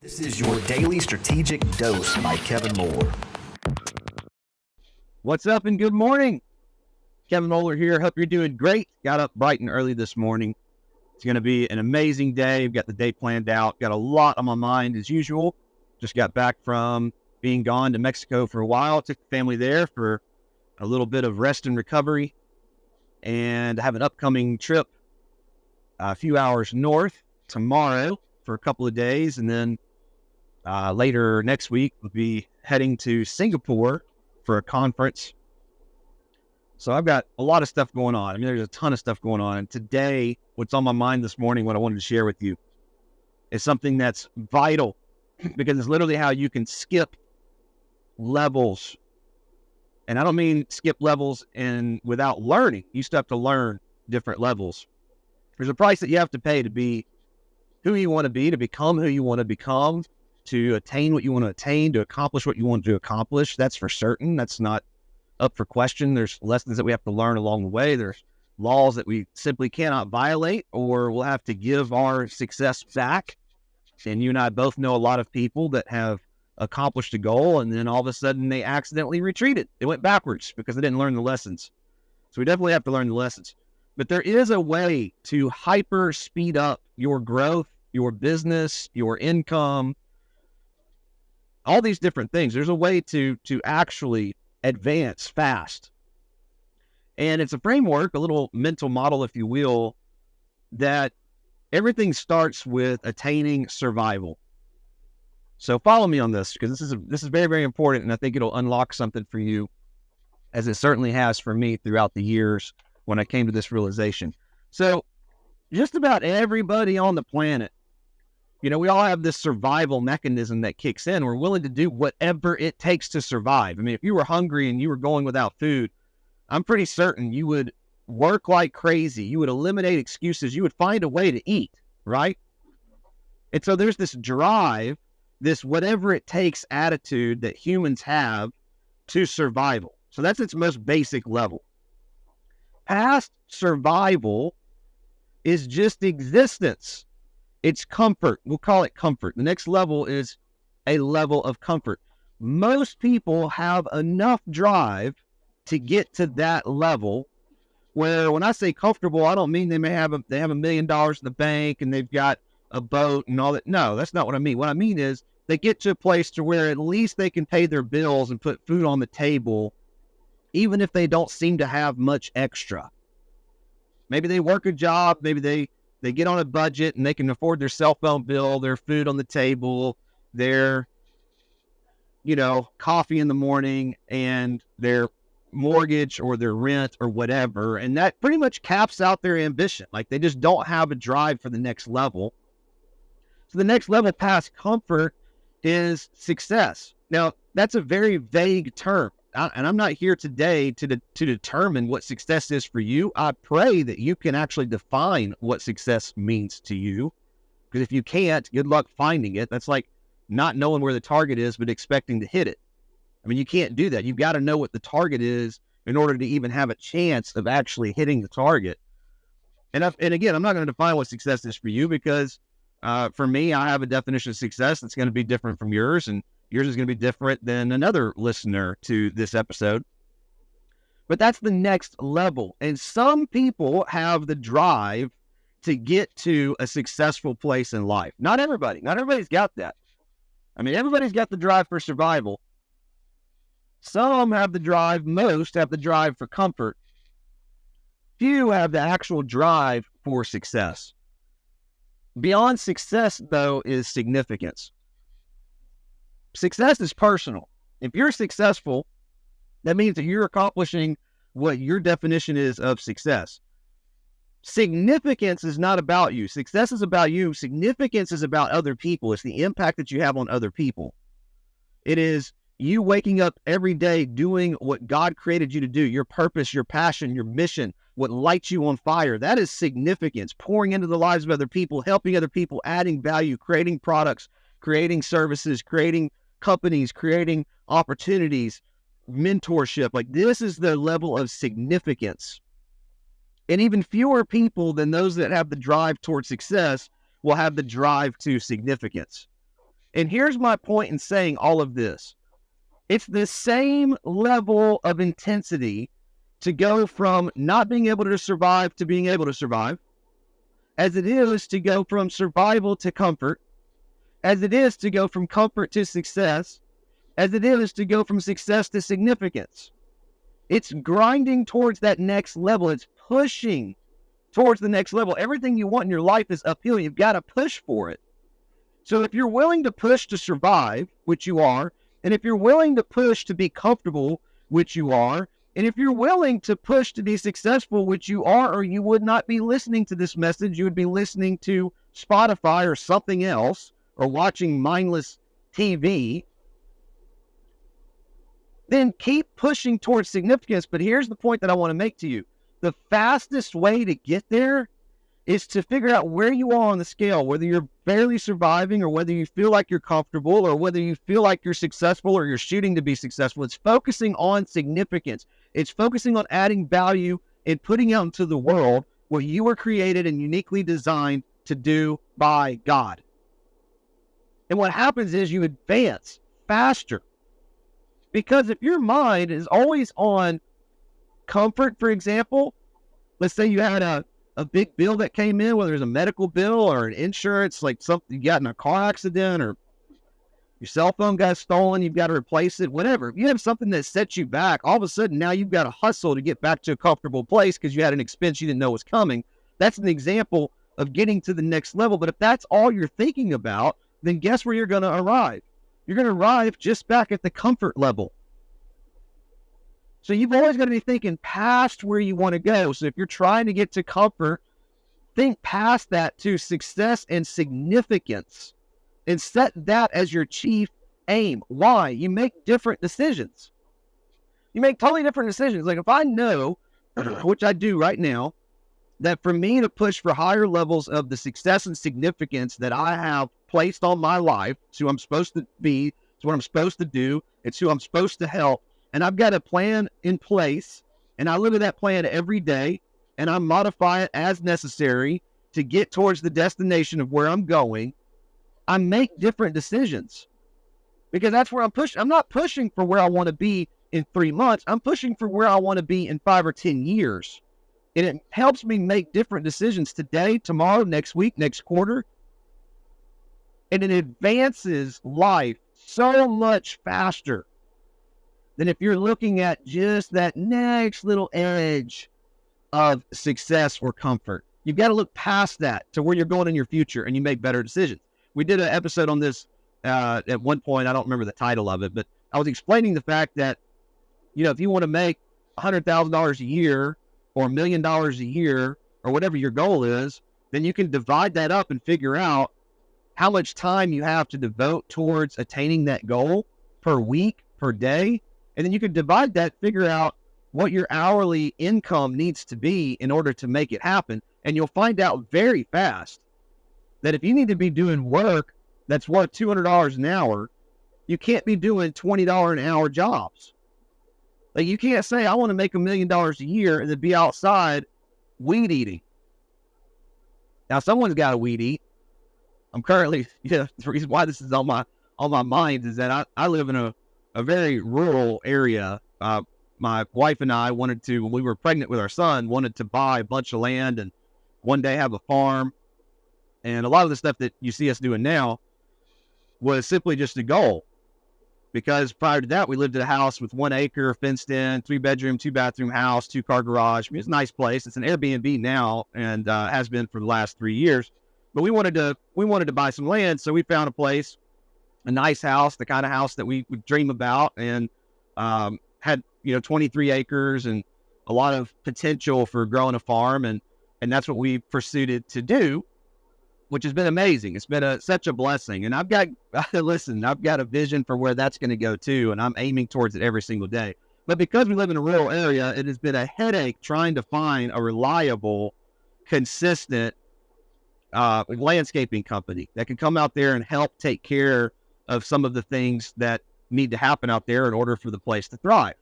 This is your daily strategic dose by Kevin Moeller. What's up and good morning? Kevin Moeller here. Hope you're doing great. Got up bright and early this morning. It's going to be an amazing day. I've got the day planned out. Got a lot on my mind as usual. Just got back from being gone to Mexico for a while. Took the family there for a little bit of rest and recovery. And I have an upcoming trip a few hours north tomorrow for a couple of days. And then later next week, we'll be heading to Singapore for a conference. So I've got a lot of stuff going on. I mean, there's a ton of stuff going on. And today, what's on my mind this morning, what I wanted to share with you, is something that's vital because it's literally how you can skip levels. And I don't mean skip levels without learning. You still have to learn different levels. There's a price that you have to pay to be who you want to be, to become who you want to become, to attain what you want to attain, to accomplish what you want to accomplish. That's for certain. That's not up for question. There's lessons that we have to learn along the way. There's laws that we simply cannot violate, or we'll have to give our success back. And you and I both know a lot of people that have accomplished a goal, and then all of a sudden they accidentally retreated. They went backwards because they didn't learn the lessons. So we definitely have to learn the lessons. But there is a way to hyper speed up your growth, your business, your income, all these different things. There's a way to actually advance fast. And it's a framework, a little mental model, if you will, that everything starts with attaining survival. So follow me on this, because this is very, very important, and I think it'll unlock something for you, as it certainly has for me throughout the years when I came to this realization. So just about everybody on the planet, you know, we all have this survival mechanism that kicks in. We're willing to do whatever it takes to survive. I mean, if you were hungry and you were going without food, I'm pretty certain you would work like crazy. You would eliminate excuses. You would find a way to eat, right? And so there's this drive, this whatever it takes attitude that humans have to survival. So that's its most basic level. Past survival is just existence. It's comfort. We'll call it comfort. The next level is a level of comfort. Most people have enough drive to get to that level where, when I say comfortable, I don't mean they have $1 million in the bank and they've got a boat and all that. No, that's not what I mean. What I mean is they get to a place to where at least they can pay their bills and put food on the table, even if they don't seem to have much extra. Maybe they work a job, maybe they get on a budget and they can afford their cell phone bill, their food on the table, their, coffee in the morning, and their mortgage or their rent or whatever. And that pretty much caps out their ambition. Like, they just don't have a drive for the next level. So the next level past comfort is success. Now, that's a very vague term. And I'm not here today to determine what success is for you. I pray that you can actually define what success means to you. Because if you can't, good luck finding it. That's like not knowing where the target is, but expecting to hit it. I mean, you can't do that. You've got to know what the target is in order to even have a chance of actually hitting the target. And again, I'm not going to define what success is for you, because for me, I have a definition of success that's going to be different from yours, and yours is going to be different than another listener to this episode. But that's the next level. And some people have the drive to get to a successful place in life. Not everybody. Not everybody's got that. I mean, everybody's got the drive for survival. Some have the drive, most have the drive for comfort. Few have the actual drive for success. Beyond success, though, is significance. Success is personal. If you're successful, that means that you're accomplishing what your definition is of success. Significance is not about you. Success is about you. Significance is about other people. It's the impact that you have on other people. It is you waking up every day doing what God created you to do, your purpose, your passion, your mission, what lights you on fire. That is significance. Pouring into the lives of other people, helping other people, adding value, creating products, creating services, creating companies, creating opportunities, mentorship. Like, this is the level of significance. And even fewer people than those that have the drive towards success will have the drive to significance. And here's my point in saying all of this. It's the same level of intensity to go from not being able to survive to being able to survive as it is to go from survival to comfort, as it is to go from comfort to success, as it is to go from success to significance. It's grinding towards that next level. It's pushing towards the next level. Everything you want in your life is uphill. You've got to push for it. So if you're willing to push to survive, which you are, and if you're willing to push to be comfortable, which you are, and if you're willing to push to be successful, which you are, or you would not be listening to this message, you would be listening to Spotify or something else, or watching mindless TV, then keep pushing towards significance. But here's the point that I want to make to you. The fastest way to get there is to figure out where you are on the scale, whether you're barely surviving or whether you feel like you're comfortable or whether you feel like you're successful or you're shooting to be successful. It's focusing on significance. It's focusing on adding value and putting out into the world what you were created and uniquely designed to do by God. And what happens is you advance faster. Because if your mind is always on comfort, for example, let's say you had a big bill that came in, whether it's a medical bill or an insurance, like something you got in a car accident or your cell phone got stolen, you've got to replace it, whatever. If you have something that sets you back, all of a sudden now you've got to hustle to get back to a comfortable place because you had an expense you didn't know was coming. That's an example of getting to the next level. But if that's all you're thinking about, then guess where you're going to arrive? You're going to arrive just back at the comfort level. So you've always got to be thinking past where you want to go. So if you're trying to get to comfort, think past that to success and significance and set that as your chief aim. Why? You make different decisions. You make totally different decisions. Like if I know, which I do right now, that for me to push for higher levels of the success and significance that I have placed on my life, it's who I'm supposed to be, it's what I'm supposed to do, it's who I'm supposed to help, and I've got a plan in place, and I live in that plan every day, and I modify it as necessary to get towards the destination of where I'm going, I make different decisions. Because that's where I'm pushing. I'm not pushing for where I want to be in 3 months. I'm pushing for where I want to be in 5 or 10 years. And it helps me make different decisions today, tomorrow, next week, next quarter. And it advances life so much faster than if you're looking at just that next little edge of success or comfort. You've got to look past that to where you're going in your future and you make better decisions. We did an episode on this at one point. I don't remember the title of it, but I was explaining the fact that, you know, if you want to make $100,000 a year or $1 million a year or whatever your goal is, then you can divide that up and figure out how much time you have to devote towards attaining that goal per week, per day. And then you can divide that, figure out what your hourly income needs to be in order to make it happen. And you'll find out very fast that if you need to be doing work that's worth $200 an hour, you can't be doing $20 an hour jobs. Like you can't say, I want to make $1 million a year and then be outside weed eating. Now someone's got to weed eat. I'm currently, the reason why this is on my mind is that I live in a very rural area. My wife and I wanted to, when we were pregnant with our son, wanted to buy a bunch of land and one day have a farm. And a lot of the stuff that you see us doing now was simply just a goal. Because prior to that, we lived in a house with 1 acre, fenced in, 3-bedroom, 2-bathroom house, 2-car garage. I mean, it's a nice place. It's an Airbnb now and has been for the last 3 years. But we wanted to buy some land, so we found a place, a nice house, the kind of house that we would dream about, and had 23 acres and a lot of potential for growing a farm, and that's what we pursued to do, which has been amazing. It's been such a blessing, and I've got a vision for where that's going to go too, and I'm aiming towards it every single day. But because we live in a rural area, it has been a headache trying to find a reliable, consistent landscaping company that can come out there and help take care of some of the things that need to happen out there in order for the place to thrive.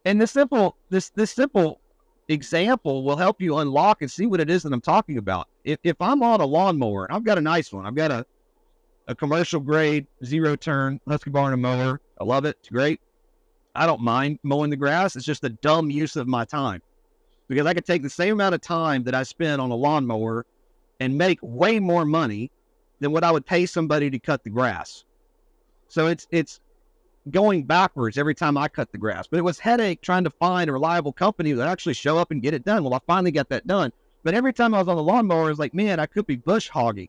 And this simple example will help you unlock and see what it is that I'm talking about. If I'm on a lawnmower, I've got a nice one. I've got a a commercial grade, 0-turn Husqvarna mower. I love it. It's great. I don't mind mowing the grass. It's just a dumb use of my time, because I could take the same amount of time that I spend on a lawnmower and make way more money than what I would pay somebody to cut the grass. So it's going backwards every time I cut the grass. But it was headache trying to find a reliable company that actually show up and get it done. Well, I finally got that done. But every time I was on the lawnmower, I was like, man, I could be bush hogging,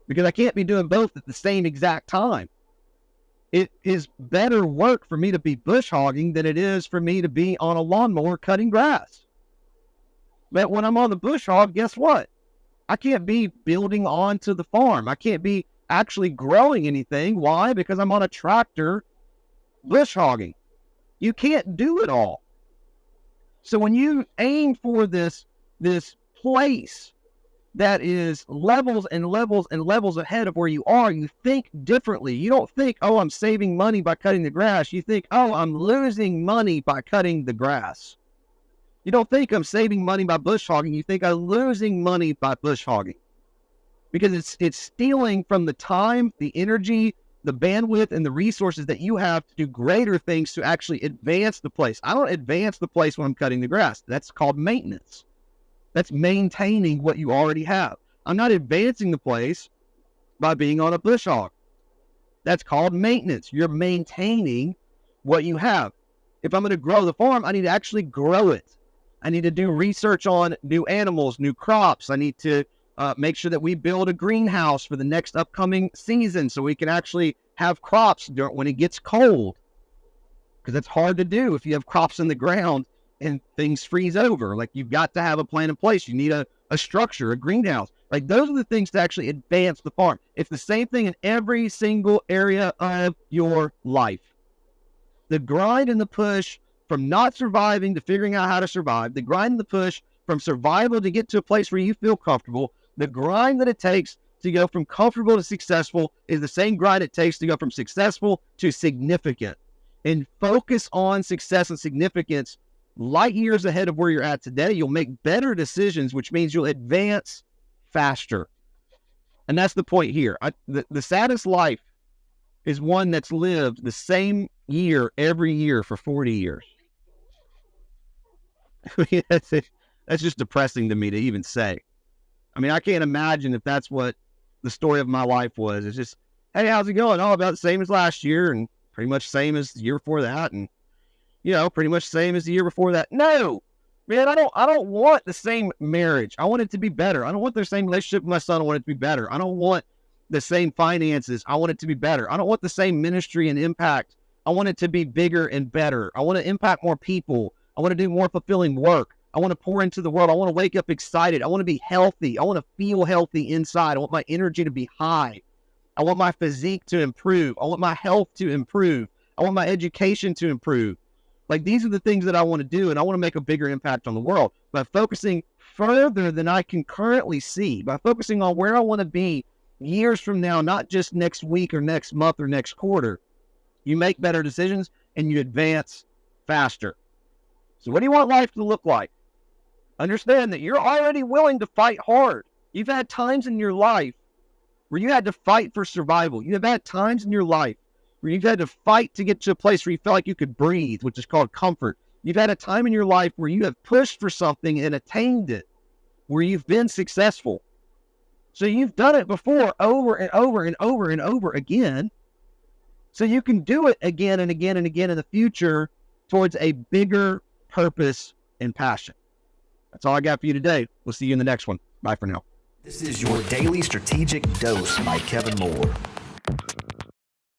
because I can't be doing both at the same exact time. It is better work for me to be bush hogging than it is for me to be on a lawnmower cutting grass. But when I'm on the bush hog, guess what? I can't be building onto the farm. I can't be actually growing anything. Why? Because I'm on a tractor bush hogging. You can't do it all. So when you aim for this place that is levels and levels and levels ahead of where you are, you think differently. You don't think, oh, I'm saving money by cutting the grass. You think, oh, I'm losing money by cutting the grass. You don't think I'm saving money by bush hogging. You think I'm losing money by bush hogging, because it's stealing from the time, the energy, the bandwidth, and the resources that you have to do greater things to actually advance the place. I don't advance the place when I'm cutting the grass. That's called maintenance. That's maintaining what you already have. I'm not advancing the place by being on a bush hog. That's called maintenance. You're maintaining what you have. If I'm going to grow the farm, I need to actually grow it. I need to do research on new animals, new crops. I need to make sure that we build a greenhouse for the next upcoming season so we can actually have crops when it gets cold. Because that's hard to do if you have crops in the ground and things freeze over. Like, you've got to have a plan in place. You need a structure, a greenhouse. Like, those are the things to actually advance the farm. It's the same thing in every single area of your life. The grind and the push from not surviving to figuring out how to survive, the grind and the push from survival to get to a place where you feel comfortable, the grind that it takes to go from comfortable to successful is the same grind it takes to go from successful to significant. And focus on success and significance light years ahead of where you're at today. You'll make better decisions, which means you'll advance faster. And that's the point here. The saddest life is one that's lived the same year every year for 40 years. That's just depressing to me to even say. I mean, I can't imagine if that's what the story of my life was. It's just, hey, how's it going? Oh, about the same as last year, and pretty much same as the year before that, and pretty much same as the year before that. No, man, I don't want the same marriage. I want it to be better. I don't want the same relationship with my son. I want it to be better. I don't want the same finances. I want it to be better. I don't want the same ministry and impact. I want it to be bigger and better. I want to impact more people. I want to do more fulfilling work. I want to pour into the world. I want to wake up excited. I want to be healthy. I want to feel healthy inside. I want my energy to be high. I want my physique to improve. I want my health to improve. I want my education to improve. Like, these are the things that I want to do, and I want to make a bigger impact on the world by focusing further than I can currently see, by focusing on where I want to be years from now, not just next week or next month or next quarter. You make better decisions and you advance faster. So what do you want life to look like? Understand that you're already willing to fight hard. You've had times in your life where you had to fight for survival. You have had times in your life where you've had to fight to get to a place where you felt like you could breathe, which is called comfort. You've had a time in your life where you have pushed for something and attained it, where you've been successful. So you've done it before over and over and over and over again. So you can do it again and again and again in the future towards a bigger purpose and passion. That's all I got for you today. We'll see you in the next one. Bye for now. This is your Daily Strategic Dose by Kevin Moore.